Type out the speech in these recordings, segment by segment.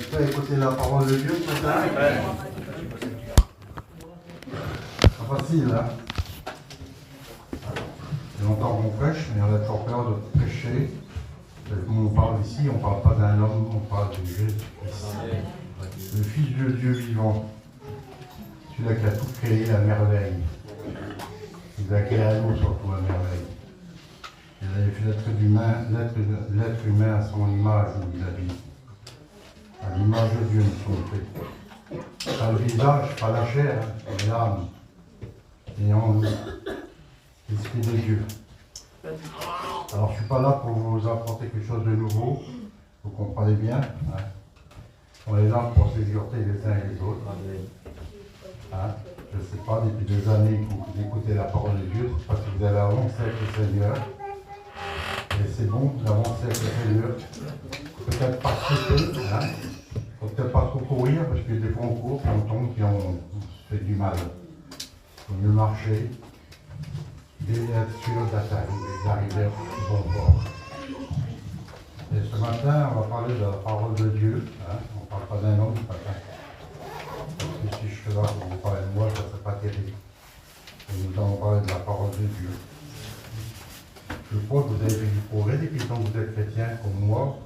êtes prêts à écouter la parole de Dieu ce matin? Pas facile, hein? Il y a longtemps qu'on prêche, mais on a toujours peur de prêcher. Comme on parle ici, on ne parle pas d'un homme, on parle de Jésus-Christ. Le Fils de Dieu vivant. Celui-là qui a tout créé à merveille. Il a créé à nous surtout à merveille. Il avait fait l'être humain à son image, où il a dit. À l'image de Dieu, nous sommes faits. Pas le visage, pas la chair, mais l'âme. Et en nous, l'Esprit de Dieu. Alors, je ne suis pas là pour vous apporter quelque chose de nouveau. Vous comprenez bien. Hein? On est là pour s'exhorter les uns et les autres. Hein? Je ne sais pas, depuis des années que vous écoutez la parole de Dieu, c'est parce que vous avez avancé avec le Seigneur. Et c'est bon d'avancer avec le Seigneur. Peut-être pas trop peu, hein? Faut peut-être pas trop courir, parce que des fois on court, puis on tombe, puis on se fait du mal. Il faut mieux marcher et être sûr d'arriver au bon port. Et ce matin, on va parler de la parole de Dieu. Hein? On ne parle pas d'un homme, pas d'un. Parce que si je suis là pour vous parler de moi, ça ne serait pas terrible. Et nous allons parler de la parole de Dieu. Je crois que vous avez fait du progrès depuis que vous êtes chrétien comme moi.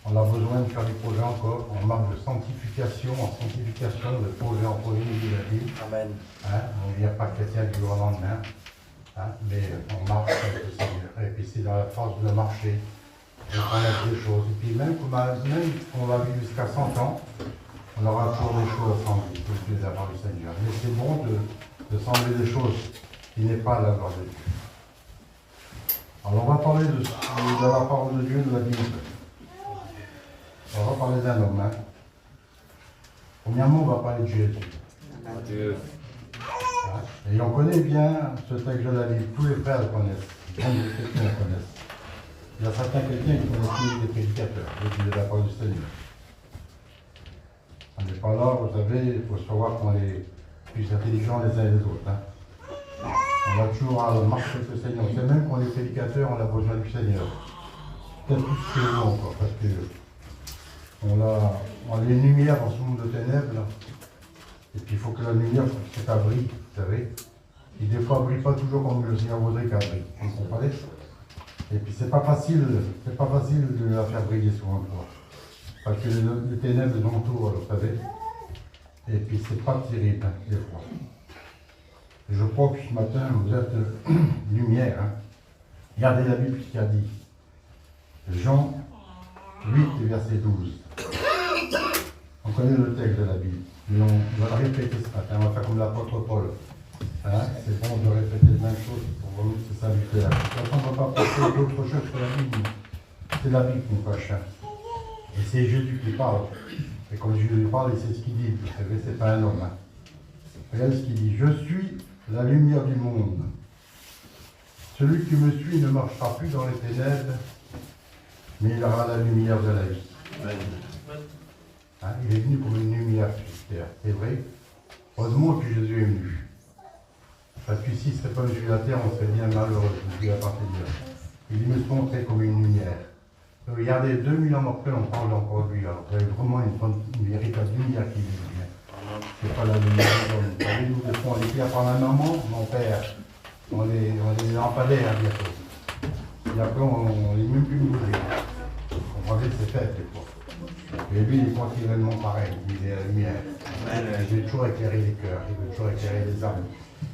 On a besoin de faire du progrès encore. On marche de sanctification en sanctification, de progrès en progrès, nous dit la Bible. Amen. Hein? On ne devient pas chrétien du jour au lendemain. Hein? Mais on marche avec le Seigneur. Et puis c'est dans la force de marcher. On connaît des choses. Et puis même qu'on va vivre jusqu'à 100 ans, on aura toujours des choses à s'enlever, de la part du Seigneur. Mais c'est bon de s'enlever des choses qui n'est pas la gloire de Dieu. Alors on va parler de la parole de Dieu, de la Bible. On va parler d'un homme. Hein. Premièrement, on va parler de Jésus. Dieu. Et on connaît bien ce texte de la Bible. Tous les frères le connaissent. Même les chrétiens le connaissent. Il y a certains chrétiens qui connaissent les prédicateurs, de la parole du Seigneur. On n'est pas là, vous savez, il faut savoir qu'on est plus intelligents les uns les autres. Hein. On va toujours à marcher avec le Seigneur. C'est même qu'on est prédicateurs, on a besoin du Seigneur. Peut-être plus que nous encore, parce que on a les lumières dans ce monde de ténèbres. Là. Et puis il faut que la lumière, c'est qu'elle brille, vous savez. Et des fois, elle ne brille pas toujours comme le Seigneur voudrait qu'elle brille. Vous comprenez? Et puis c'est pas facile de la faire briller sur un toit. Parce que les ténèbres nous entourent, vous savez. Et puis c'est pas terrible, hein, des fois. Et je crois que ce matin, vous êtes lumière. Hein. Regardez la Bible, ce qu'il a dit. Jean 8, verset 12. On connaît le texte de la Bible. Mais on va le répéter ce matin. On va faire comme l'apôtre Paul. Hein? C'est bon de répéter les mêmes choses pour vous, c'est salutaire. De toute façon, on ne va pas passer d'autres choses que la Bible. C'est la Bible qu'on prêche. Hein? Et c'est Jésus qui parle. Et comme Jésus parle, il sait ce qu'il dit. Vous savez, c'est pas un homme. Hein? Regardez ce qu'il dit. Je suis la lumière du monde. Celui qui me suit ne marchera plus dans les ténèbres, mais il aura la lumière de la vie. Hein? Il est venu comme une lumière sur terre. C'est vrai. Heureusement que Jésus est venu. Parce que s'il ne serait pas venu sur la terre, on serait bien malheureux. Je ne vais pas te dire. Il me montrait comme une lumière. Regardez, 2000 ans après, on parle encore de lui. Alors, vous avez vraiment une véritable lumière qui vient. C'est pas la lumière de l'homme. Vous savez, nous, des fois, on est pris par ma maman, mon père. On est lampadaires bientôt. Et après, on n'est même plus nourris. On voit que c'est fait, des fois. Et lui, il est continuellement pareil. Il est la lumière. Il veut toujours éclairer les cœurs. Il veut toujours éclairer les âmes.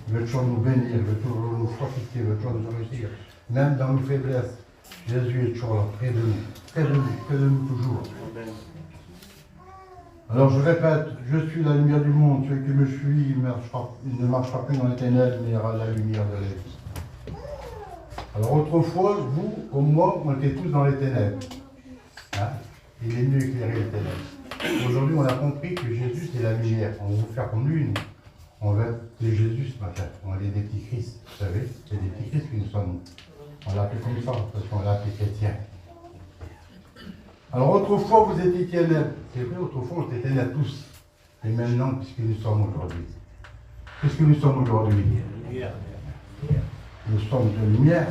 Il veut toujours nous bénir. Il veut toujours nous fortifier. Il veut toujours nous réussir. Même dans nos faiblesses. Jésus est toujours là, près de nous toujours. Alors je répète, je suis la lumière du monde, celui qui me suit, il ne marchera plus dans les ténèbres, mais il aura la lumière de la vie. Alors autrefois, vous, comme moi, on était tous dans les ténèbres. Hein? Il est venu éclairer les ténèbres. Aujourd'hui, on a compris que Jésus, c'est la lumière. On veut faire comme lui, nous. On veut être des Jésus ce matin. On est des petits Christ, vous savez. C'est des petits Christ que nous sommes. On l'a appelé comme ça, parce qu'on l'a appelé chrétien. Alors autrefois, vous étiez ténèbres. C'est vrai, autrefois, on était ténèbres tous. Et maintenant, qu'est-ce que nous sommes aujourd'hui? Qu'est-ce que nous sommes aujourd'hui? Nous sommes de lumière.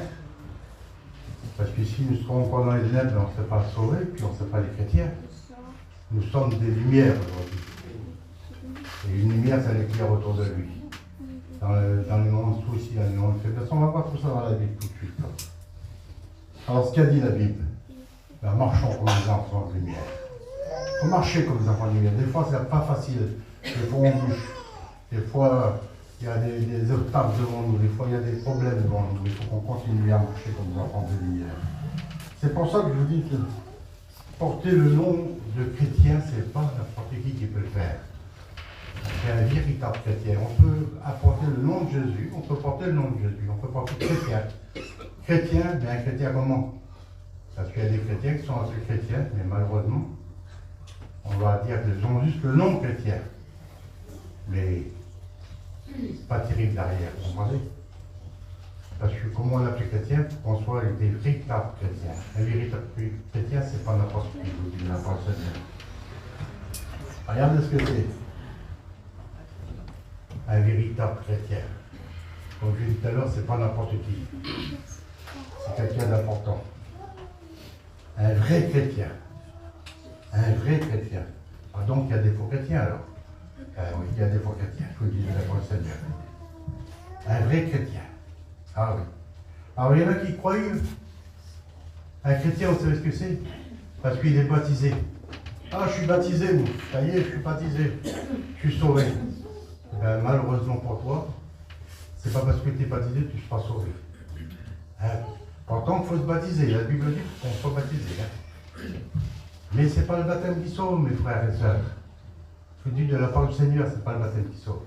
Parce que si nous ne serons pas dans les ténèbres, on ne serait pas sauvés, puis on ne serait pas les chrétiens. Nous sommes des lumières aujourd'hui. Et une lumière, ça l'éclaire autour de lui. Dans le monde souci, dans le monde faiblesse. On va voir tout ça dans la Bible tout de suite. Alors, ce qu'a dit la Bible, ben, marchons comme des enfants de lumière. Il faut marcher comme des enfants de lumière. Des fois, c'est pas facile. Des fois, on bouge. Des fois, il y a des obstacles devant nous. Des fois, il y a des problèmes devant nous. Il faut qu'on continue à marcher comme des enfants de lumière. C'est pour ça que je vous dis que porter le nom de chrétien, c'est pas n'importe qui peut le faire. C'est un véritable chrétien. On peut apporter le nom de Jésus, on peut porter le nom de Jésus, on peut porter chrétien. Chrétien, mais un chrétien comment? Parce qu'il y a des chrétiens qui sont assez chrétiens, mais malheureusement, on va dire qu'ils ont juste le nom chrétien. Mais c'est pas terrible derrière, vous comprenez? Parce que comment on l'appelle chrétien, pour qu'on soit des véritables chrétiens. Un véritable chrétien, c'est pas n'importe qui, je vous dis n'importe qui. Regardez ce que c'est. Un véritable chrétien. Comme je l'ai dit tout à l'heure, c'est pas n'importe qui. C'est quelqu'un d'important. Un vrai chrétien. Un vrai chrétien. Ah, donc il y a des faux chrétiens alors. Oui, il y a des faux chrétiens, je vous le dis de la parole du Seigneur. Un vrai chrétien. Ah oui. Alors il y en a qui croient. Un chrétien, vous savez ce que c'est? Parce qu'il est baptisé. Ah, je suis baptisé, vous. Ça y est, je suis baptisé. Je suis sauvé. Ben, malheureusement pour toi, c'est pas parce que tu es baptisé que tu ne seras sauvé. Hein? Pourtant, il faut se baptiser. La Bible dit qu'on soit baptisé. Hein? Mais ce n'est pas le baptême qui sauve, mes frères et sœurs. Je vous dis de la part du Seigneur, ce n'est pas le baptême qui sauve.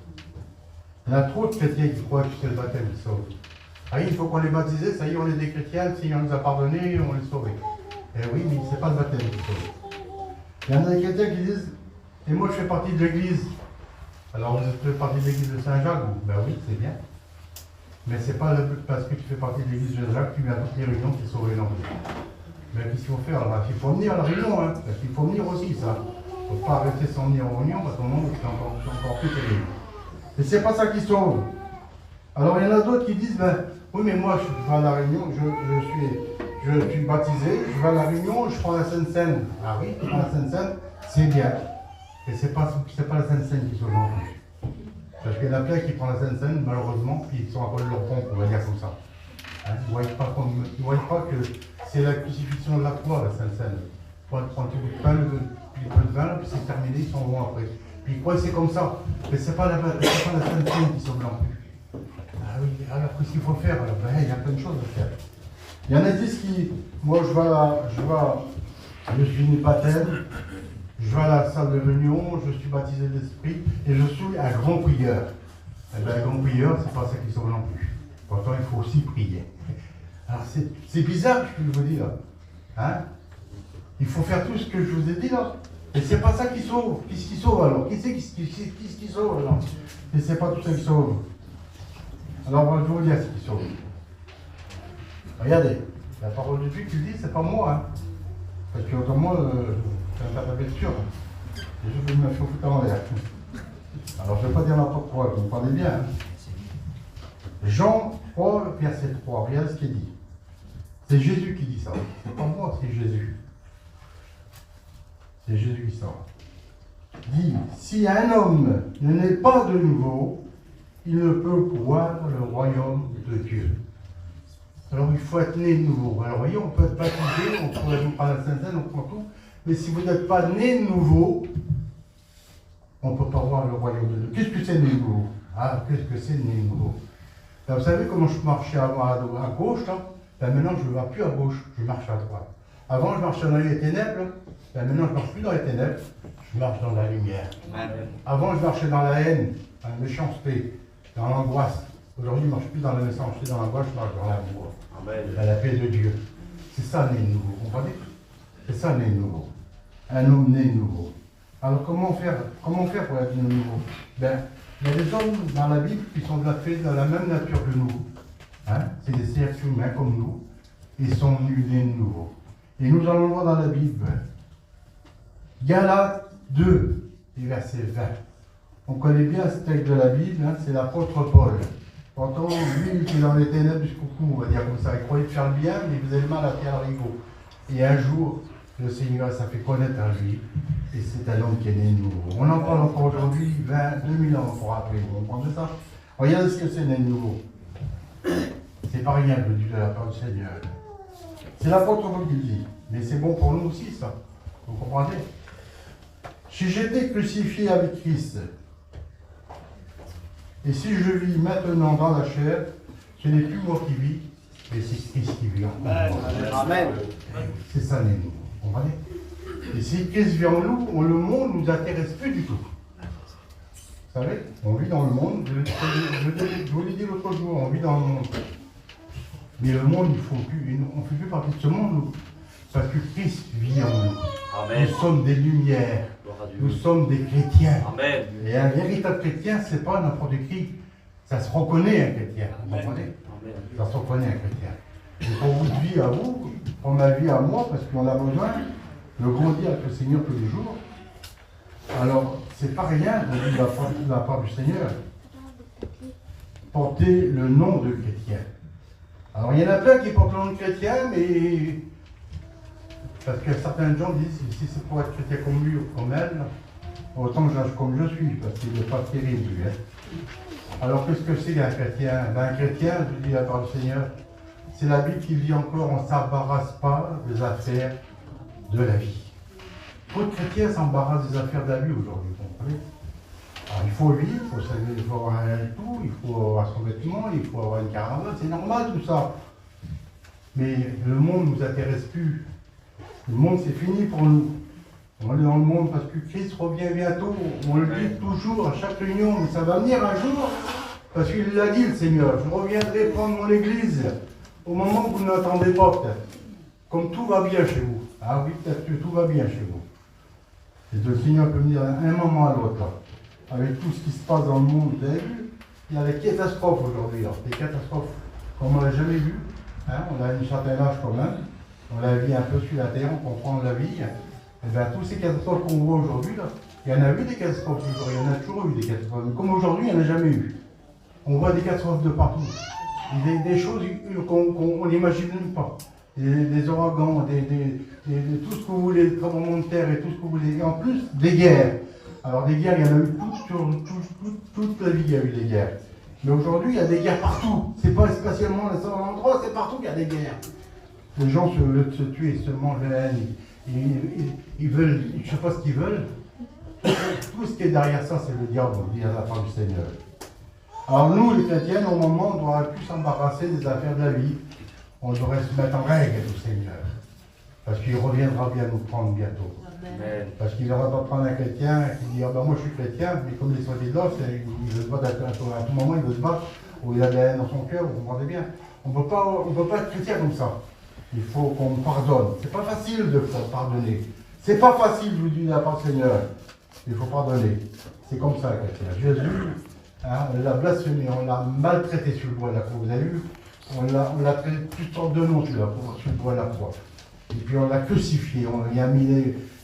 Il y en a trop de chrétiens qui croient que c'est le baptême qui sauve. Ah, il faut qu'on les baptise, ça y est, on est des chrétiens, le Seigneur nous a pardonné, on est sauvés. Eh oui, mais ce n'est pas le baptême qui sauve. Il y en a des chrétiens qui disent, et moi je fais partie de l'église. Alors vous faites partie de l'église de Saint-Jacques? Ben oui, c'est bien. Mais c'est pas parce que tu fais partie de l'église de Saint-Jacques que tu viens à toutes les réunions qui sont sauvé non plus. Mais qu'est-ce qu'il faut faire? Alors, il faut venir à la réunion, hein, parce qu'il faut venir aussi, ça. Il ne faut pas arrêter sans venir aux réunions, parce qu'au moment c'est encore plus terrible. Et c'est pas ça qui sauve. Alors il y en a d'autres qui disent, ben oui, mais moi je vais à la réunion, je suis baptisé, je vais à la réunion, je prends la Sainte Seine. Ah oui, tu prends la Sainte Seine, c'est bien. Et c'est pas la Sainte Seine qui sauve non plus. Parce qu'il y en a plein qui prennent la Sainte Seine, malheureusement, puis ils sont à col de leur pompe, on va dire comme ça. Hein, ils ne voient pas que c'est la crucifixion de la croix, la Sainte Seine. Ils prennent un petit bout de pain, puis un peu de vin, puis c'est terminé, ils s'en vont après. Puis ils croient que c'est comme ça. Mais c'est pas la Sainte Seine qui sauve non plus. Ah oui, alors qu'est-ce qu'il faut faire? Alors, ben, il y a plein de choses à faire. Il y en a 10 qui, moi je suis né baptême, je vais à la salle de réunion, je suis baptisé de l'esprit et je suis un grand prieur. Eh bien, un grand prieur, c'est pas ça qui sauve non plus. Pourtant, il faut aussi prier. Alors, c'est bizarre ce que je vous dis là. Hein? Il faut faire tout ce que je vous ai dit là. Et c'est pas ça qui sauve. Qu'est-ce qui sauve alors? Qui c'est qui sauve alors? Et c'est pas tout ça qui sauve. Alors, je vais vous dire ce qui sauve. Regardez, la parole de Dieu qui dit, c'est pas moi. Hein? Parce que comme moi, c'est un tapis sûr. Et je vais me faire foutre en l'air. Alors, je ne vais pas dire n'importe quoi, vous me parlez bien. Hein? Jean 3, verset 3, regardez ce qu'il dit. C'est Jésus qui dit ça. C'est pas moi, c'est Jésus. C'est Jésus qui sort. Dit, si un homme ne naît pas de nouveau, il ne peut voir le royaume de Dieu. Alors il faut être né de nouveau. Alors voyez, on peut être baptisé, on pourrait vous parler de la Sainte Seine, on prend tout. Mais si vous n'êtes pas né de nouveau, on ne peut pas voir le royaume de Dieu. Qu'est-ce que c'est né de nouveau? Ah, qu'est-ce que c'est né de nouveau? Ben, vous savez comment je marchais avant à gauche, là? Ben, maintenant je ne vais plus à gauche, je marche à droite. Avant je marchais dans les ténèbres, ben, maintenant je ne marche plus dans les ténèbres, je marche dans la lumière. Avant je marchais dans la haine, dans la méchanceté, dans l'angoisse. Aujourd'hui je ne marche plus dans la méchanceté, dans l'angoisse, je marche dans l'amour, dans la paix de Dieu. C'est ça né de nouveau, vous comprenez? C'est ça né de nouveau. Un homme né de nouveau. Alors comment faire pour être né de nouveau? Ben, il y a des hommes dans la Bible qui sont faits de la même nature que nous. Hein? C'est des êtres humains comme nous. Ils sont nés de nouveau. Et nous allons voir dans la Bible. Galates 2, verset 20. On connaît bien ce texte de la Bible, hein? C'est l'apôtre Paul. Pourtant, lui, il est dans les ténèbres jusqu'au cou, on va dire comme ça. Il croyait faire le bien, mais il faisait le mal à Pierre Rigaud. Et un jour, Le Seigneur, ça fait connaître à lui. Et c'est un homme qui est né de nouveau. On en parle encore aujourd'hui, 2000 ans pour après. Vous comprenez ça? Regardez ce que c'est né de nouveau. C'est pas rien, je le dis de la part du Seigneur. C'est l'apôtre Paul qui le dit. Mais c'est bon pour nous aussi, ça. Vous comprenez? Si j'étais crucifié avec Christ, et si je vis maintenant dans la chair, ce n'est plus moi qui vis, mais c'est Christ qui vit en moi. Amen. C'est ça, né de nouveau. Vous comprenez? Et si Christ vit en nous, le monde ne nous intéresse plus du tout. Vous savez, on vit dans le monde, je vous l'ai dit l'autre jour, on vit dans le monde. Mais le monde, on ne fait plus partie de ce monde, nous. Parce que Christ vit en nous. Amen. Nous sommes des lumières. Nous sommes des chrétiens. Amen. Et un véritable chrétien, ce n'est pas n'importe qui. Ça se reconnaît un chrétien. Vous comprenez? Ça se reconnaît un chrétien. Et pour votre vie à vous, pour ma vie à moi, parce qu'on a besoin de grandir avec le Seigneur tous les jours. Alors, c'est pas rien de la part du Seigneur. Porter le nom de chrétien. Alors, il y en a plein qui portent le nom de chrétien, mais parce que certains gens disent, si c'est pour être chrétien comme lui ou comme elle, autant que j'age comme je suis, parce qu'il n'est pas terrible, lui. Hein. Alors, qu'est-ce que c'est qu'un chrétien? Un chrétien, je dis la part du Seigneur, c'est la vie qui vit encore, on ne s'embarrasse pas des affaires de la vie. Trop de chrétiens s'embarrassent des affaires de la vie aujourd'hui, vous comprenez? Alors, il faut vivre, il faut avoir un tout, il faut avoir son vêtement, il faut avoir une caravane, c'est normal tout ça. Mais le monde ne nous intéresse plus. Le monde, c'est fini pour nous. On est dans le monde parce que Christ revient bientôt. On le dit toujours à chaque réunion, mais ça va venir un jour. Parce qu'il l'a dit, le Seigneur. Je reviendrai prendre mon église au moment où vous n'attendez pas, peut-être. Comme tout va bien chez vous. Ah oui, peut-être que tout va bien chez vous. Et le Seigneur peut venir d'un moment à l'autre, là. Avec tout ce qui se passe dans le monde, vous avez vu, il y a des catastrophes aujourd'hui, des catastrophes comme on n'a jamais vu. Hein, on a un certain âge quand même. On la vit un peu sur la terre, on comprend la vie. Et bien, tous ces catastrophes qu'on voit aujourd'hui, là, il y en a eu des catastrophes, il y en a toujours eu des catastrophes. Mais comme aujourd'hui, il n'y en a jamais eu. On voit des catastrophes de partout. Des choses qu'on n'imagine même pas. Des ouragans, tout ce que vous voulez, des tremblements de terre et tout ce que vous voulez. Et en plus, des guerres. Alors, des guerres, il y en a eu toute la vie, il y a eu des guerres. Mais aujourd'hui, il y a des guerres partout. C'est pas spécialement le seul endroit, c'est partout qu'il y a des guerres. Les gens veulent se tuer, se mangent la haine. Ils veulent, je ne sais pas ce qu'ils veulent. Tout ce qui est derrière ça, c'est le diable, on dit à la part du Seigneur. Alors nous, les chrétiens, au moment, on devrait plus s'embarrasser des affaires de la vie. On devrait se mettre en règle avec le Seigneur. Parce qu'il reviendra bien nous prendre bientôt. Amen. Parce qu'il ne va pas prendre un chrétien qui dit, ah ben moi je suis chrétien, mais comme les soi-disant, il veut se battre à tout moment, il veut se battre, ou il a de la haine dans son cœur, vous comprenez bien. On ne peut pas être chrétien comme ça. Il faut qu'on pardonne. C'est pas facile de pardonner. C'est pas facile, je vous dis, de la part du Seigneur. Il faut pardonner. C'est comme ça, chrétien. Jésus, hein, on l'a blasphémé, on l'a maltraité sur le bois de la croix. Vous avez vu? On l'a traité toutes sortes de noms sur le bois de la croix. Et puis on l'a crucifié, on lui a mis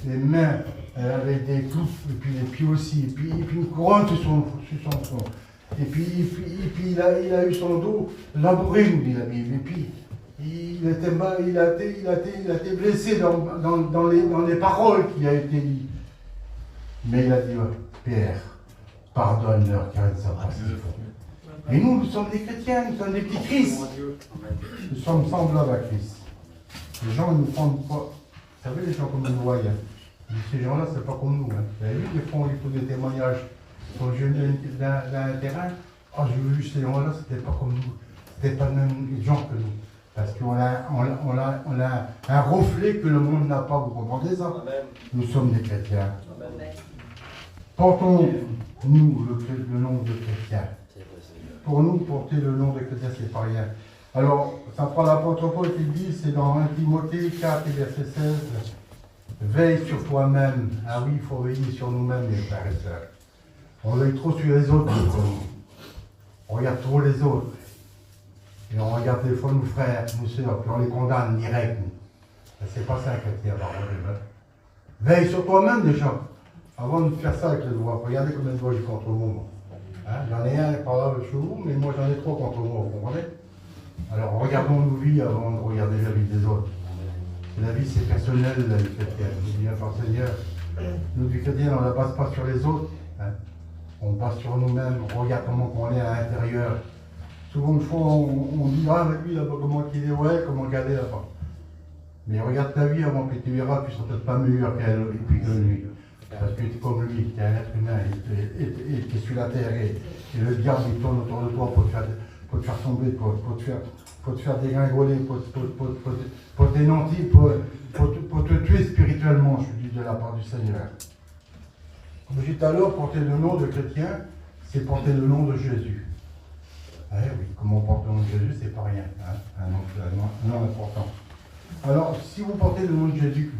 les mains avec des clous, et puis les pieds aussi, et puis une couronne sur son front. Et puis il a eu son dos labouré, nous dit la Bible. Et puis il a été blessé dans les paroles qui a été dites. Mais il a dit, Père, pardonne-leur car ils ne savent pas ce qu'ils font. Et nous sommes des chrétiens, nous sommes des petits Christ. Nous sommes semblables à Christ. Les gens ne nous prennent pas. Vous savez, les gens comme nous voient, ces gens-là, c'est pas comme nous. Hein. Vous avez vu, des fois, on lui pose des témoignages sur le jeune d'un terrain. Oh, j'ai vu ces gens-là, c'était pas comme nous. C'était pas les mêmes gens que nous. Parce qu'on a un reflet que le monde n'a pas. Vous comprenez ça? Amen. Nous sommes des chrétiens. Amen. Portons-nous le nom de chrétien. Pour nous, porter le nom de chrétien, c'est pas rien. Alors, ça prend l'apôtre Paul qui dit, c'est dans 1 Timothée 4 et verset 16, veille sur toi-même. Ah oui, il faut veiller sur nous-mêmes, les frères et sœurs. On veille trop sur les autres, on regarde trop les autres. Et on regarde des fois nos frères, nos sœurs, puis on les condamne direct. C'est pas ça un chrétien, pardon. Veille sur toi-même déjà, avant de faire ça avec les doigts. Regardez combien de doigts j'ai contre moi. Hein? J'en ai un par là chez vous, mais moi j'en ai trois contre moi, vous comprenez? Alors regardons nos vies avant de regarder la vie des autres. La vie, c'est personnel, la vie chrétienne. Je dis par Seigneur, nous, du chrétien, on ne la base pas sur les autres. Hein. On base sur nous-mêmes. On regarde comment on est à l'intérieur. Souvent, une fois, on dit, ah, mais lui, là-bas, comment qu'il est, ouais, comment regarder là-bas. Mais regarde ta vie avant que tu verras, tu ne seras peut-être pas meilleur qu'elle et puis que lui. Parce que tu es comme lui, tu es un être humain, et tu es sur la terre, et le diable, il tourne autour de toi pour te faire tomber, pour te faire dégringoler, pour t'énantir, pour te tuer spirituellement, je dis de la part du Seigneur. Comme je dis tout à l'heure, porter le nom de chrétien, c'est porter le nom de Jésus. Eh oui, comment on porte le nom de Jésus, c'est pas rien, hein, un nom important. Alors, si vous portez le nom de Jésus,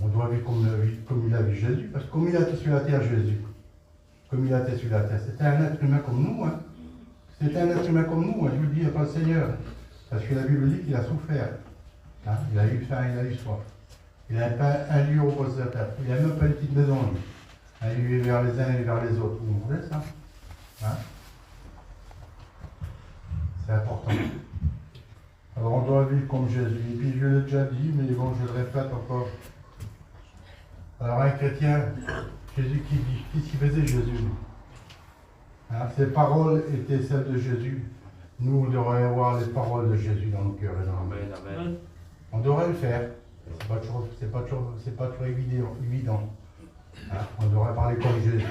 on doit vivre comme il a vu Jésus, parce que comme il a été sur la terre, Jésus, comme il a été sur la terre, c'était un être humain comme nous, hein. C'était un être humain comme nous, hein, je vous le dis, pas le Seigneur, parce que la Bible dit qu'il a souffert, hein. Il a eu faim, il a eu soif, il n'a pas un lieu au poste de la terre, il n'a même pas une petite maison, lui. Hein, il vivait vers les uns et vers les autres, vous comprenez ça, hein? C'est important. Alors on doit vivre comme Jésus. Et puis je l'ai déjà dit, mais bon, je le répète encore. Alors un chrétien, Jésus qui dit, qu'est-ce qu'il faisait Jésus? Hein, ses paroles étaient celles de Jésus. Nous, on devrait avoir les paroles de Jésus dans nos cœurs et dans nos mains. On devrait le faire. C'est pas toujours évident. Hein, on devrait parler comme Jésus.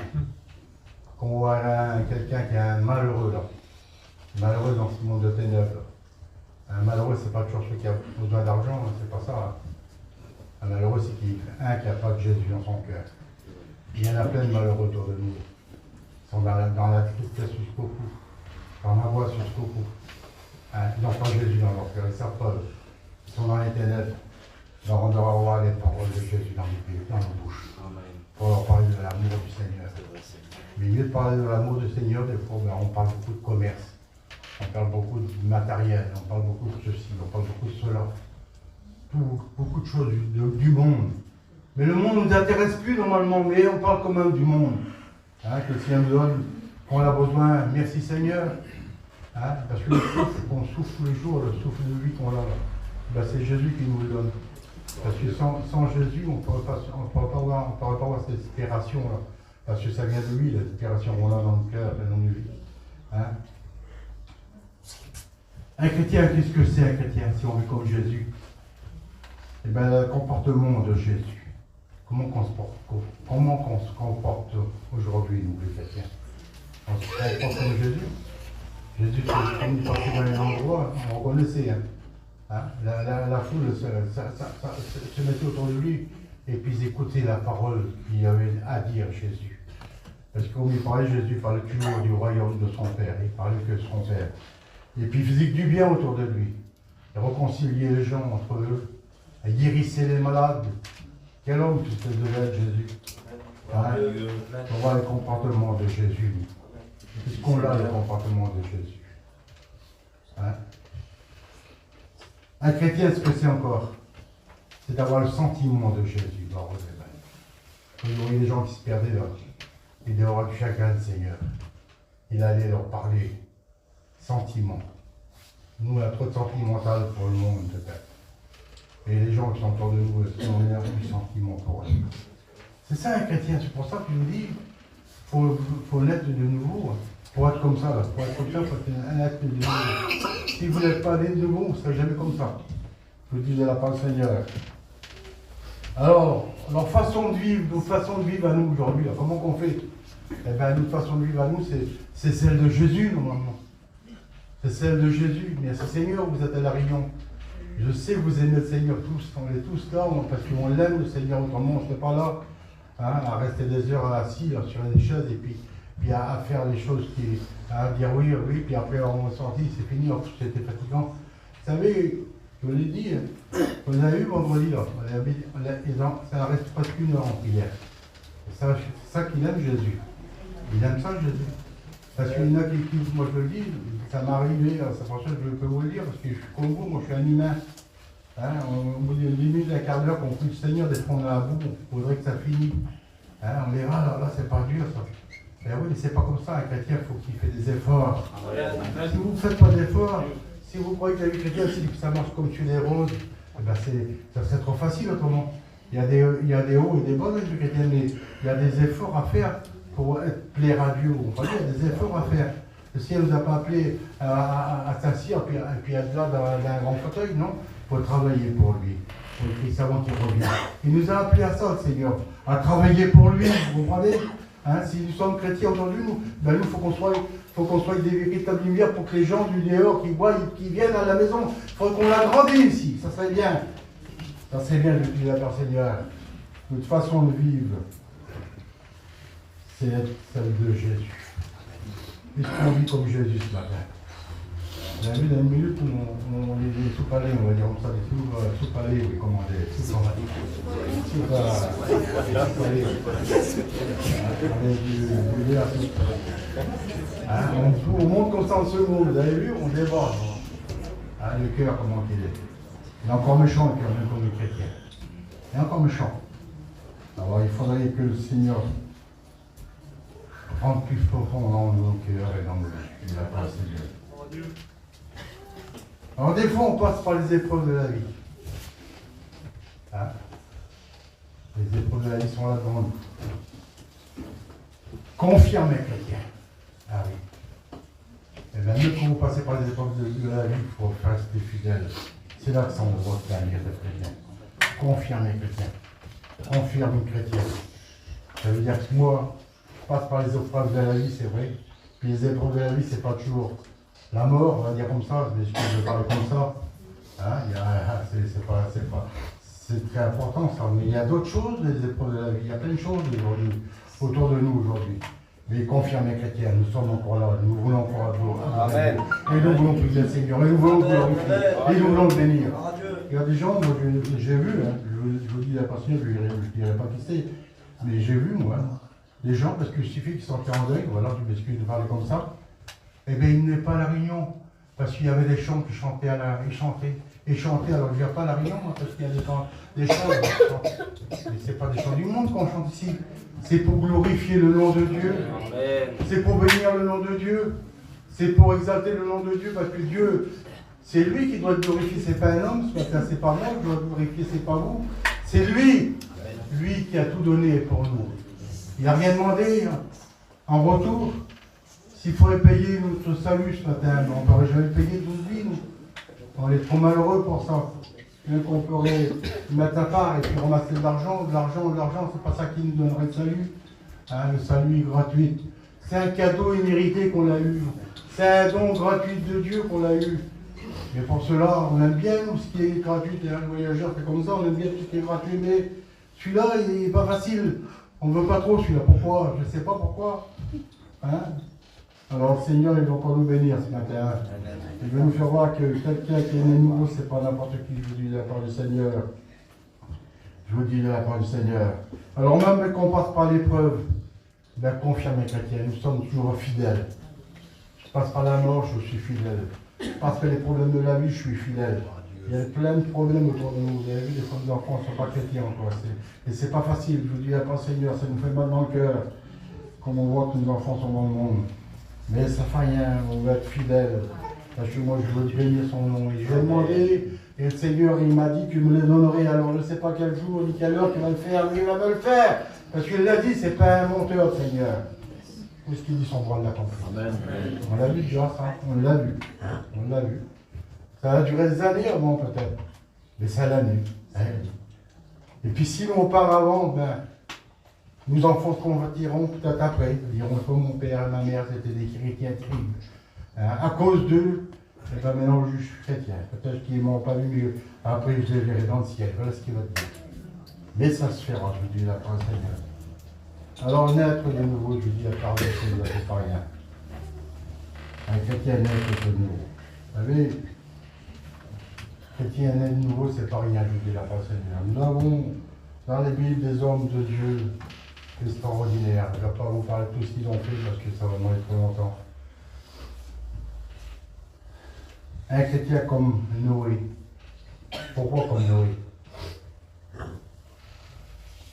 Quand on voit quelqu'un qui est un malheureux là, malheureux dans ce monde de ténèbres. Un malheureux, c'est pas toujours celui qui a besoin d'argent, hein, c'est pas ça. Hein. Un malheureux, c'est qui n'a pas de Jésus dans son cœur. Il y en a plein de malheureux autour de nous. Ils sont dans la tristesse jusqu'au cou, dans l'angoisse jusqu'au cou. Hein, ils n'ont pas Jésus dans leur cœur, ils ne savent pas. Ils sont dans les ténèbres. Alors on doit avoir les paroles de Jésus dans nos bouches. Pour leur parler de l'amour du Seigneur. Mais mieux de parler de l'amour du Seigneur, des fois, on parle beaucoup de commerce. On parle beaucoup de matériel, on parle beaucoup de ceci, on parle beaucoup de cela. Beaucoup de choses du monde. Mais le monde ne nous intéresse plus normalement, mais on parle quand même du monde. Hein, que le Seigneur nous donne, qu'on a besoin, merci Seigneur. Hein, parce que le souffle qu'on souffle tous les jours, le souffle de vie qu'on a là, ben c'est Jésus qui nous le donne. Parce que sans Jésus, on ne pourrait pas avoir cette inspiration là. Parce que ça vient de lui, l'inspiration qu'on a dans le cœur et dans nos vies. Hein? Un chrétien, qu'est-ce que c'est un chrétien si on vit comme Jésus? Eh bien, le comportement de Jésus. Comment on se comporte aujourd'hui, nous, les chrétiens? On se comporte comme Jésus? Jésus, quand il partait dans un endroit, on reconnaissait. Hein? La foule se mettait autour de lui et puis ils écoutaient la parole qu'il avait à dire Jésus. Parce que comme il parlait, Jésus parlait toujours du royaume de son Père. Il parlait que de son Père. Et puis il faisait du bien autour de lui. Il réconciliait les gens entre eux. Il guérissait les malades. Quel homme que devait être Jésus. Hein? On voit le comportement de Jésus. Qu'est-ce qu'on a, le comportement de Jésus? Hein? Un chrétien, ce que c'est encore? C'est d'avoir le sentiment de Jésus. Vous voyez les gens qui se perdaient là. Il devait avoir du chagrin de Seigneur. Il allait leur parler. Sentiment. Nous, on a trop de sentimental pour le monde, peut-être. Et les gens qui sont autour de nous, on a du sentiment pour eux. C'est ça un chrétien. C'est pour ça que je vous dis, il faut naître de nouveau. Pour être comme ça, là. Pour être comme ça, il faut être un être de nouveau. Si vous n'êtes pas né de nouveau, vous ne serez jamais comme ça. Je vous dis de la part du Seigneur. Alors, notre façon de vivre à nous aujourd'hui, comment qu'on fait? Eh bien, notre façon de vivre à nous, c'est celle de Jésus, normalement. C'est celle de Jésus. Mais c'est Seigneur, vous êtes à la Réunion. Je sais que vous aimez le Seigneur tous. On est tous là, parce qu'on l'aime, le Seigneur. Autrement, on ne serait pas là, hein, à rester des heures assis là, sur une chaise et puis à faire les choses à dire oui, puis après on est sorti, c'est fini, c'était fatigant. Vous savez, je vous l'ai dit, vous avez vu vendredi là, ça reste presque une heure en prière. C'est ça qu'il aime Jésus. Il aime ça Jésus. Parce qu'il y en a qui, moi je le dis, ça m'est arrivé, c'est pour ça que je peux vous le dire, parce que je suis comme vous, moi je suis un humain. Hein, au bout d'une minute, d'un quart d'heure, qu'on prie le Seigneur, d'être on est à bout, il faudrait que ça finisse. Hein, on verra, là c'est pas dur ça. Ben oui, mais c'est pas comme ça, un chrétien, il faut qu'il fasse des efforts. Si vous ne faites pas d'efforts, si vous croyez que la vie chrétienne, ça marche comme sur les roses, Eh ben ça serait trop facile autrement. Il y a des hauts et des bas dans les chrétiens, mais il y a des efforts à faire pour plaire à Dieu. Il y a des efforts à faire. Le ciel ne nous a pas appelés à s'asseoir et puis à être là dans un grand fauteuil, non. Il faut travailler pour lui. Il faut qu'il savent qu'il revient. Il nous a appelés à ça, le Seigneur, à travailler pour lui, vous comprenez, hein, si nous sommes chrétiens aujourd'hui, il faut qu'on soit des véritables lumières pour que les gens du dehors qui voient, qui viennent à la maison, il faut qu'on l'agrandisse ici, ça serait bien. Ça serait bien de dire à Père Seigneur. Notre façon de vivre, c'est être celle de Jésus. Est-ce qu'on vit comme Jésus ce matin? Vous avez vu dans une minute où les soupalés, on va dire comme ça, les soupalés, oui, comment on dit? Soupalés. On monte comme ça en seconde, vous avez vu? On déborde. Hein, le cœur, comment il est. Il est encore méchant, le cœur, même comme les chrétiens. Il est encore méchant. Alors il faudrait que le Seigneur rentre plus profond dans nos cœurs et dans nos vies. Il a pas assez de Dieu. Alors des fois on passe par les épreuves de la vie. Hein? Les épreuves de la vie sont là devant nous. Confirmez, chrétien. Ah oui. Et bien même quand vous passez par les épreuves de la vie, il faut rester fidèle. C'est là que ça on voit l'avenir de chrétien. Confirmez, chrétien. Confirme une chrétienne. Ça veut dire que moi, je passe par les épreuves de la vie, c'est vrai. Puis les épreuves de la vie, c'est pas toujours la mort, on va dire comme ça, mais je vais parler comme ça. Hein, c'est très important ça, mais il y a d'autres choses, les épreuves de la vie. Il y a plein de choses aujourd'hui, autour de nous aujourd'hui. Mais confirmez chrétiens, nous sommes encore là, nous voulons encore adorer. Et nous voulons prier le Seigneur, et nous voulons glorifier, et nous voulons le bénir. Il y a des gens, moi j'ai vu, hein, je vous dis la passion, je ne dirai pas qui c'est, mais j'ai vu moi, des gens, parce qu'il suffit qu'ils sortent en deuil, voilà, je m'excuse de parler comme ça, et bien ils n'étaient pas à la réunion, parce qu'il y avait des chants qui chantaient ils chantaient, alors je ne viens pas à la réunion, moi, parce qu'il y a des chants, mais ce n'est pas des chants du monde qu'on chante ici, c'est pour glorifier le nom de Dieu, c'est pour bénir le nom de Dieu, c'est pour exalter le nom de Dieu, parce que Dieu, c'est lui qui doit être glorifié, c'est pas un homme, c'est pas moi qui dois être glorifié, c'est pas vous, c'est lui qui a tout donné pour nous. Il n'a rien demandé en retour. S'il faudrait payer notre salut ce matin, on n'aurait jamais payé 12 vies, nous. On est trop malheureux pour ça. Bien qu'on pourrait mettre à part et puis ramasser de l'argent, c'est pas ça qui nous donnerait le salut. Hein, le salut est gratuit. C'est un cadeau immérité qu'on a eu. C'est un don gratuit de Dieu qu'on a eu. Et pour cela, on aime bien nous, ce qui est gratuit. Les voyageurs, c'est comme ça, on aime bien tout ce qui est gratuit. Mais celui-là, il n'est pas facile. On ne veut pas trop celui-là. Pourquoi? Je ne sais pas pourquoi. Hein? Alors le Seigneur, il va encore nous bénir ce matin. Il veut nous faire voir que quelqu'un qui est né nouveau, ce n'est pas n'importe qui. Je vous dis de la part du Seigneur. Je vous dis de la part du Seigneur. Alors même qu'on passe par l'épreuve, ben, confirmez chrétien, nous sommes toujours fidèles. Je passe par la mort, je suis fidèle. Je passe par les problèmes de la vie, je suis fidèle. Il y a plein de problèmes autour de nous. Vous avez vu, des fois, les enfants ne sont pas chrétiens encore. Et c'est pas facile. Je vous dis, la part Seigneur, ça nous fait mal dans le cœur. Comme on voit que nos enfants sont dans le monde. Mais ça fait rien, on va être fidèle. Parce que moi, je veux bénir son nom. Et je vais demander, et le Seigneur, il m'a dit qu'il me les donnerait. Alors, je ne sais pas quel jour ni quelle heure qu'il va le faire, mais il va me le faire. Parce qu'il l'a dit, c'est pas un menteur, Seigneur. Qu'est-ce qu'il dit son droit de l'accomplir? On l'a vu déjà, ça. On l'a vu. On l'a vu. Ça a duré des années avant, peut-être. Mais ça l'a nu. Hein. Et puis, si auparavant, ben, nos enfants se convertiront peut-être après. Ils diront que mon père et ma mère, c'était des chrétiens terribles. Hein, à cause d'eux, et ben maintenant je suis chrétien. Peut-être qu'ils ne m'ont pas vu, mais après je les verrai dans le ciel. Voilà ce qu'il va dire. Mais ça se fera, je vous dis la parole du Seigneur. Alors naître de nouveau, je vous dis la parole du Seigneur, c'est pas rien. Un chrétien naître de nouveau. Vous savez, chrétien naître de nouveau, c'est pas rien, je vous dis la parole du Seigneur. Nous avons dans les Bibles des hommes de Dieu extraordinaires. Je ne vais pas vous parler de tout ce qu'ils ont fait parce que ça va demander trop longtemps. Un chrétien comme Noé. Pourquoi comme Noé?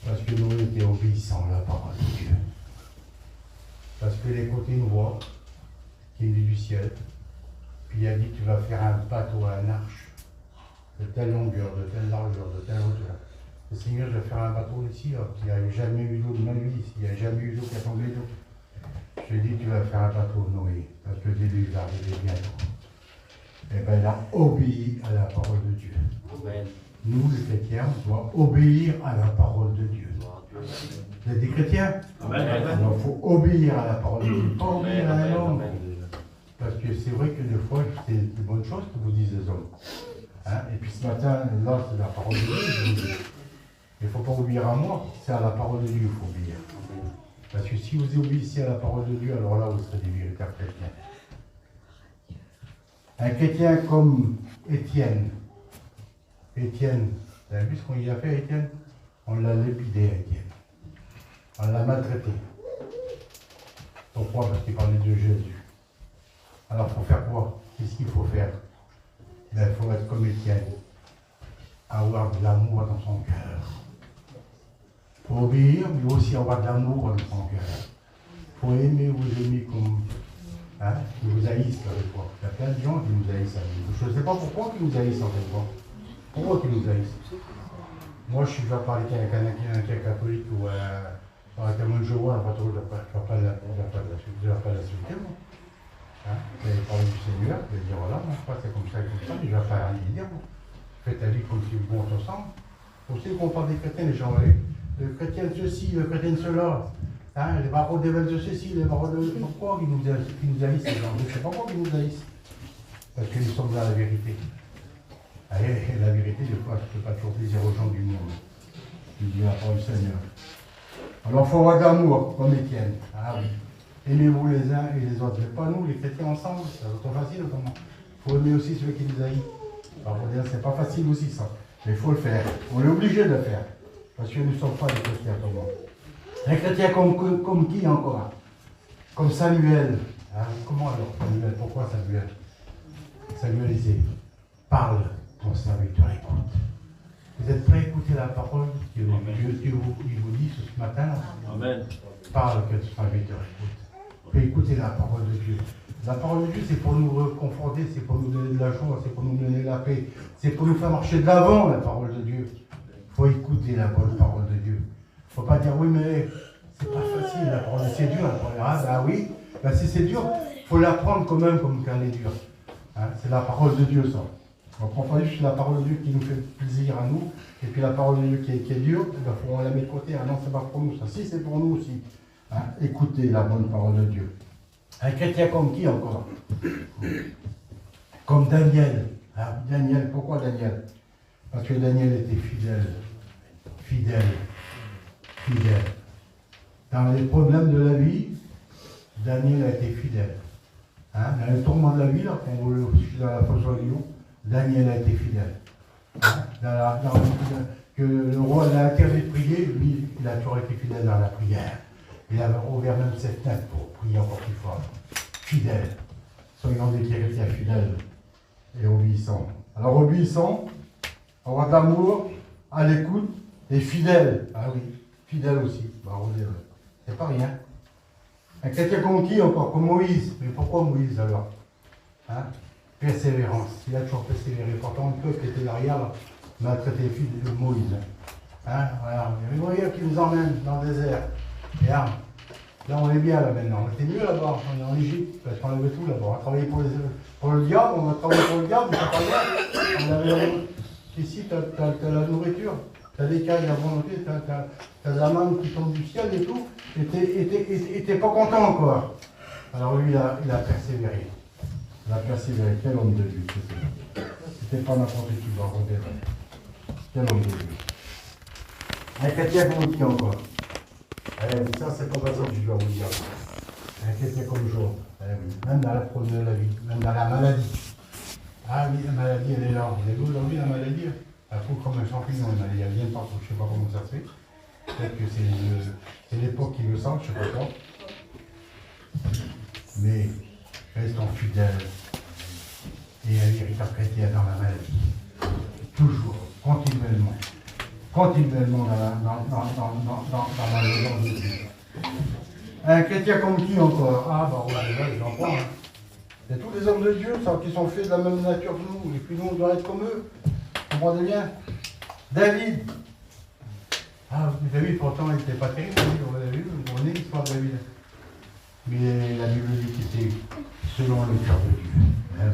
Parce que Noé était obéissant à la parole de Dieu. Parce que les côtés nous voient, qui est du ciel, puis il a dit tu vas faire un bateau, un arche. Le telle longueur, de telle largeur, de telle hauteur. Le Seigneur, je vais faire un bateau ici, il n'y a jamais eu d'eau de ma vie ici, il n'y a jamais eu d'eau qui a tombé d'eau. Je lui ai dit, tu vas faire un bateau, Noé, parce que le début va arriver bientôt. Et bien, il a obéi à la parole de Dieu. Amen. Nous, les chrétiens, on doit obéir à la parole de Dieu. Vous êtes des chrétiens? Amen. Alors, il faut obéir à la parole de Dieu, pas obéir à un Amen. homme. Amen. Parce que c'est vrai que des fois, c'est de bonnes choses que vous disent les hommes. Hein? Et puis ce matin, là, c'est la parole de Dieu. Je vous dis. Il ne faut pas obéir à moi, c'est à la parole de Dieu qu'il faut obéir. Parce que si vous obéissez à la parole de Dieu, alors là, vous serez des véritables chrétiens. Un chrétien comme Étienne. Étienne, vous avez vu ce qu'on y a fait, Étienne? On l'a lépidé, Étienne. On l'a maltraité. Pourquoi? Parce qu'il parlait de Jésus. Alors, il faut faire quoi? Qu'est-ce qu'il faut faire? Il faut être comme Étienne. Avoir de l'amour dans son cœur. Il faut obéir, mais aussi avoir de l'amour dans son cœur. Il faut aimer vous aimer comme... Hein, qui vous haïssent quelquefois. Il y a plein de gens qui nous haïssent. Je ne sais pas pourquoi ils nous haïssent en fait. Pourquoi ils nous haïssent? Moi, je suis déjà parlé avec un catholique ou un témoin de Jéhovah, je ne vais pas l'insulter, moi. Hein? Je vais parler du Seigneur, je vais dire voilà, mon frère, c'est comme ça, mais je ne vais pas rien dire. Fais ta vie comme si vous bon ensemble. Aussi qu'on parle des chrétiens, les gens, le chrétien de ceci, le chrétien de cela. Hein, les barreaux d'évêques de ceci, les barreaux de... Pourquoi ils nous haïssent, ces gens? Je ne sais pas pourquoi ils nous haïssent. Parce que nous sommes dans la vérité. Et la vérité, des fois, je ne peux pas toujours plaisir aux gens du monde. Je dis la parole du Seigneur. Alors, il faut avoir de l'amour, comme Étienne. Ah oui. Aimez-vous les uns et les autres. Mais pas nous, les chrétiens ensemble. C'est trop facile, autrement. Il faut aimer aussi ceux qui nous haïssent. Alors, c'est pas facile aussi, ça. Mais il faut le faire. On est obligé de le faire. Parce que nous ne sommes pas des chrétiens comme moi. Un chrétien comme qui encore? Comme Samuel. Hein? Comment alors Samuel? Pourquoi Samuel? Samuel disait, parle, ton serviteur écoute. Vous êtes prêts à écouter la parole que Dieu vous dit ce matin? Amen. Parle que ton serviteur écoute. Vous pouvez écouter la parole de Dieu. La parole de Dieu, c'est pour nous reconforter, c'est pour nous donner de la joie, c'est pour nous donner de la paix, c'est pour nous faire marcher de l'avant, la parole de Dieu. Il faut écouter la bonne parole de Dieu. Il ne faut pas dire, oui, mais c'est pas facile, la parole, c'est dur. La parole. Ah, ben oui, ben, si c'est dur, il faut l'apprendre quand même comme quand elle est dure. Hein, c'est la parole de Dieu, ça. On prend pas juste la parole de Dieu qui nous fait plaisir à nous, et puis la parole de Dieu qui est dure, il ben, faut la mettre de côté. Ah non, c'est pas pour nous, ça. Si, c'est pour nous aussi. Hein, écoutez la bonne parole de Dieu. Un chrétien comme qui encore? Comme Daniel. Ah, Daniel, pourquoi Daniel? Parce que Daniel était fidèle. Fidèle. Dans les problèmes de la vie, Daniel a été fidèle. Hein? Dans les tourments de la vie, là, quand on le suit dans la fosse au lion, Daniel a été fidèle. Hein? Que le roi l'a interdit de prier, lui, il a toujours été fidèle dans la prière. Il a ouvert même cette fenêtre pour prier encore plus fort. Fidèle. Soyons des chrétiens fidèles et obéissants. Alors obéissants, avoir de l'amour, à l'écoute, et fidèle. Ah oui, fidèle aussi. Bah, c'est pas rien. Un chrétien comme qui encore? Comme Moïse. Mais pourquoi Moïse alors? Hein? Persévérance. Il a toujours persévéré. Pourtant, le peuple qui était derrière maltraité les filles de Moïse. Hein? Voilà. Il y avait Moïse qui nous emmène dans le désert. Et là, on est bien là maintenant. On était mieux là-bas. On est en Égypte. Parce qu'on avait tout là-bas. On a travaillé pour le diable. On a travaillé pour le diable, mais c'est pas bien. Ici, tu as la nourriture. Tu as des cailles à volonté, tu as la manne qui tombe du ciel et tout, et t'es pas content encore. Alors lui, il a persévéré. Il a persévéré. Quel homme de Dieu, c'était pas n'importe qui, va regarder. Quel homme de Dieu. Un chrétien comme qui encore? Ça, c'est pas ça que je dois vous dire. Un chrétien comme Job. Même dans la preuve de la vie, même dans la maladie. Ah oui, la maladie, elle est là. Elle est aujourd'hui, la maladie. Elle trouve comme un champignon, elle vient de partout, je ne sais pas comment ça se fait. Peut-être que c'est l'époque qui le sent, je ne sais pas quoi. Mais restons fidèles et un véritable chrétien dans la maladie. Toujours, continuellement dans la maison de Dieu. Un chrétien comme qui encore? Ah, bah ouais, j'en crois. C'est tous les hommes de Dieu qui sont faits de la même nature que nous, et puis nous, on doit être comme eux. On comprenez bien? David. Ah, David, pourtant, il n'était pas terrible, vous avez vu, vous connaissez l'histoire de David. Mais la Bible dit qu'il était selon le cœur de Dieu. Hein?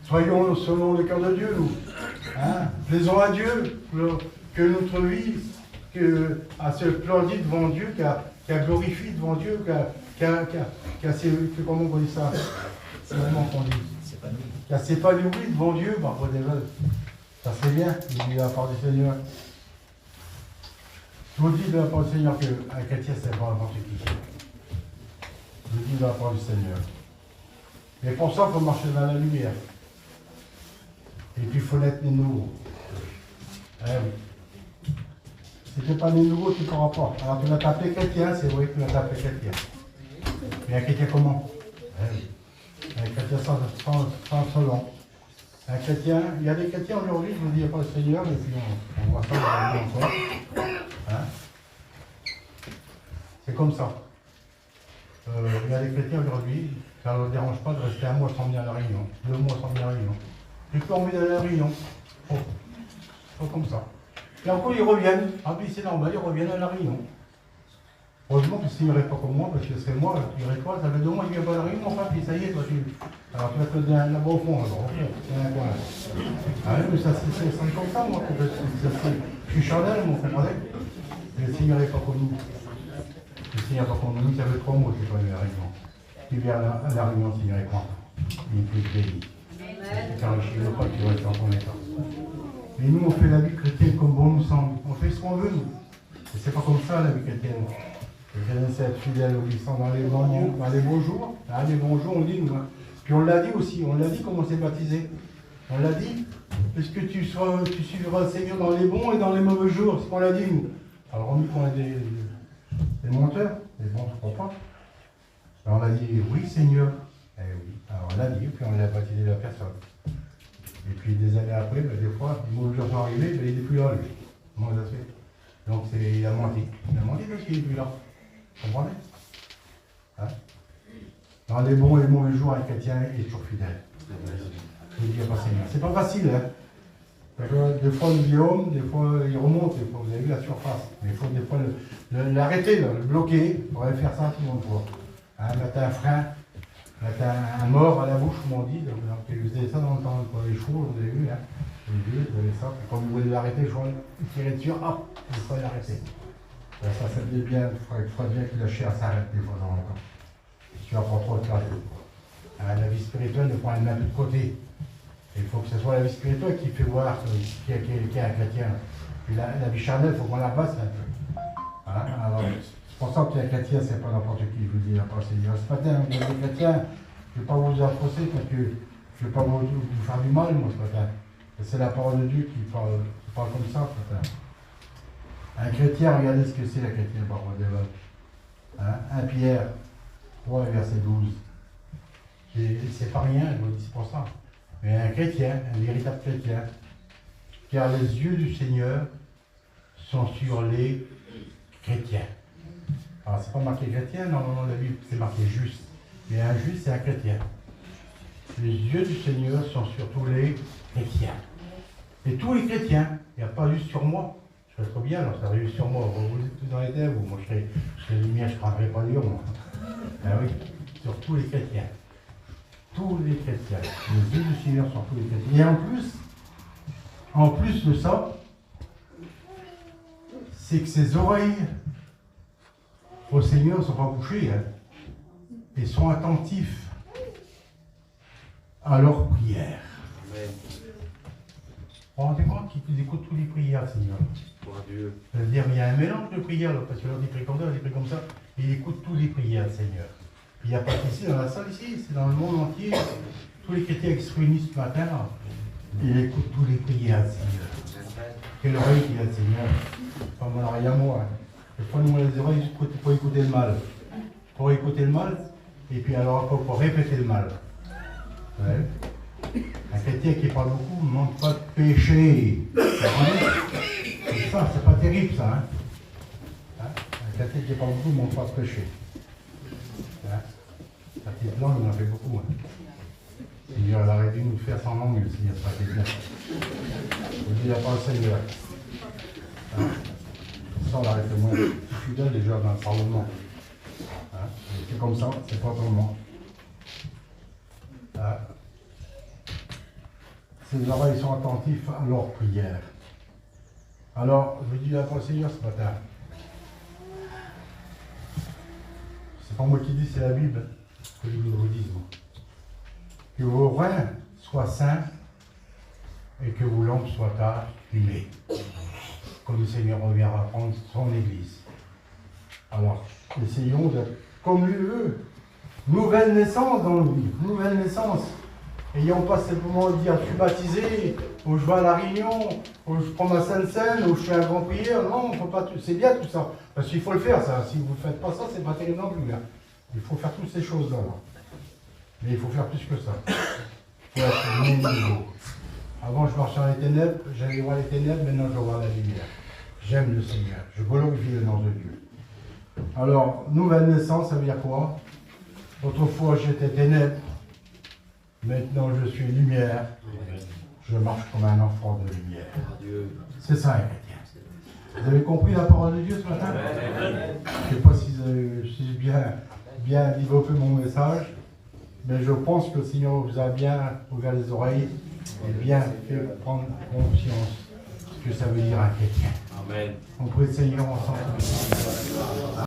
Soyons selon le cœur de Dieu, nous. Hein? Plaisons à Dieu, que notre vie a se splendide devant Dieu, qui a glorifié devant Dieu, comment on dit ça? C'est vraiment qu'on dit. Qui a s'épanoui devant Dieu, parfois des veuves. Ça serait bien, il dit la part du Seigneur. Je vous dis de la part du Seigneur qu'un chrétien, c'est pas n'importe qui. Je vous dis de la part du Seigneur. Mais pour ça, il faut marcher dans la lumière. Et puis, il faut naître les nouveaux. Eh oui. Si tu n'es pas né nouveau, tu ne pourras pas. Alors, tu vas t'appeler chrétien, c'est vrai que tu vas t'appeler chrétien. Mais un chrétien comment? Eh oui. Un chrétien sans selon. Un chrétien, il y a des chrétiens aujourd'hui, je vous dis, il n'y a pas le Seigneur, et puis on voit ça encore. Hein? C'est comme ça. Il y a des chrétiens aujourd'hui, ça ne leur dérange pas de rester un mois sans venir à la réunion, 2 mois sans venir à la réunion. J'ai plus envie d'aller à la réunion. Pas comme ça. Et encore, ils reviennent. Ah, puis c'est normal, ils reviennent à la réunion. Heureusement que s'il n'irait pas comme moi, parce que c'est moi, il irait quoi? Ça fait 2 mois qu'il ne vient pas à la réunion, enfin, puis ça y est, toi, alors tu vas te donner là-bas au fond, alors, ok, c'est un coin. Ah oui, mais ça, c'est comme ça, moi, je suis charnel, mon frère, mais s'il n'irait pas comme nous. S'il n'y a pas comme nous, ça fait 3 mois qu'il n'est pas venu à la réunion. Il vient à la réunion, s'il n'irait pas. Il est plus béni. Car je ne veux pas qu'il reste en ton état. Mais nous, on fait la vie chrétienne comme bon nous semble. On fait ce qu'on veut, nous. Et c'est pas comme ça, la vie chrétienne. Le chrétien, c'est être fidèle, obéissant dans les beaux jours. Hein, les bons jours, on dit, nous. Hein. Puis on l'a dit aussi, on l'a dit comment on s'est baptisé. On l'a dit, puisque tu suivras le Seigneur dans les bons et dans les mauvais jours. C'est ce qu'on l'a dit, nous. Alors, on dit qu'on est des menteurs, des bons, je crois pas. Alors, on a dit, oui, Seigneur. Eh oui. Alors, on l'a dit, puis on l'a baptisé la personne. Et puis, des années après, ben, des fois, les mauvais jours sont arrivés, ben, il n'est plus là, lui. Comment ça se fait? Donc, il a menti. Il a menti parce qu'il n'est plus là. Vous comprenez? Hein? Dans les bons et les mauvais jours, un chrétien est toujours fidèle. Je ne dis pas Seigneur. C'est pas facile, hein? Des fois, le guillaume, des fois, il remonte, des fois, vous avez vu la surface. Mais il faut des fois l'arrêter, le bloquer, pour aller faire ça tout le monde voit. Hein, mettre un frein, mettre un mort à la bouche, comme on dit. Donc, vous avez ça dans le temps pour les chevaux, vous avez vu, hein? Vous avez ça, quand vous voulez l'arrêter, je vois, tirer dessus, hop, il faut l'arrêter. Ça fait bien, il faudrait bien que la chair s'arrête des fois dans le temps. Tu vas pas trop te laver. La vie spirituelle ne prend une main de côté. Il faut que ce soit la vie spirituelle qui fait voir qu'il y a un chrétien. Puis la vie charnelle, il faut qu'on la basse un peu. Hein? Alors, c'est pour ça que les chrétiens, c'est pas n'importe qui, je vous dis, après c'est dire. Ce matin, vous êtes des chrétiens, je ne vais pas vous affronter parce que je ne vais pas vous faire du mal, moi, ce matin. C'est la parole de Dieu qui parle comme ça, ce matin. Un chrétien, regardez ce que c'est la chrétienne, parole de Dieu. Hein? 1 Pierre 3, verset 12. C'est pas rien, je vous dis, c'est pour ça. Mais un chrétien, un véritable chrétien, car les yeux du Seigneur sont sur les chrétiens. Alors, c'est pas marqué chrétien, normalement, la Bible, c'est marqué juste. Mais un juste, c'est un chrétien. Les yeux du Seigneur sont sur tous les chrétiens. Et tous les chrétiens, il n'y a pas juste sur moi. Je serais trop bien, alors ça arrive sur moi. Vous êtes tous dans les ténèbres, moi je serais lumière, je ne prendrais pas dur, moi. Ah oui, sur tous les chrétiens. Tous les chrétiens. Les yeux du Seigneur sont tous les chrétiens. Et en plus de ça, c'est que ses oreilles au Seigneur ne sont pas bouchées, hein, et sont attentifs à leurs prières. Vous vous rendez compte qu'ils écoutent toutes les prières, Seigneur? Pour Dieu. Ça veut dire qu'il y a un mélange de prières, là, parce que l'on dit prie comme ça, l'on dit comme ça. Il écoute toutes les prières, Seigneur. Il n'y a pas qu'ici, dans la salle ici, c'est dans le monde entier. Tous les chrétiens qui se réunissent ce matin, là, ils écoutent toutes les prières, Seigneur. Quelle oreille qu'il y a, Seigneur? Pas mon oreille à moi. Des fois, nous, les oreilles, pour écouter le mal. Pour écouter le mal, et puis alors pour répéter le mal. Ouais. Un chrétien qui parle beaucoup ne manque pas de péché. C'est ça, c'est pas terrible ça. Hein? Un chrétien qui parle beaucoup ne manque pas de péché. Hein? La petite langue, on en fait beaucoup. Hein? Seigneur, arrêtez de nous faire sans langue, le Seigneur, ça fait bien. il n'y a pas le Seigneur. Hein? Ça, on l'arrête moins. Je suis fidèle déjà dans le Parlement. Hein? C'est comme ça, c'est pas autrement. Hein? Ces oreilles sont attentifs à leur prière. Alors, je dis à ton Seigneur ce matin. C'est pas moi qui dis, c'est la Bible que je vous dis. Que vos reins soient saints et que vos lampes soient allumées. Comme le Seigneur revient à prendre son Église. Alors, essayons d'être comme eux. Nouvelle naissance dans le vie, nouvelle naissance. Ayant pas simplement dit à suis baptisé, ou je vais à la réunion, ou je prends ma sainte scène, ou je fais un grand prière. Non, faut pas c'est bien tout ça. Parce qu'il faut le faire, ça. Si vous ne faites pas ça, c'est pas terrible non plus. Hein. Il faut faire toutes ces choses-là. Là. Mais il faut faire plus que ça. Il faut être nouveau. Avant, je marchais dans les ténèbres, j'allais voir les ténèbres, maintenant je vois la lumière. J'aime le Seigneur. Je glorifie le nom de Dieu. Alors, nouvelle naissance, ça veut dire quoi? Autrefois, j'étais ténèbres. Maintenant, je suis lumière. Je marche comme un enfant de lumière. C'est ça, un chrétien. Vous avez compris la parole de Dieu ce matin? Je ne sais pas si j'ai bien développé mon message, mais je pense que le Seigneur vous a bien ouvert les oreilles et bien fait prendre conscience de ce que ça veut dire un chrétien. Amen. On prie le Seigneur ensemble.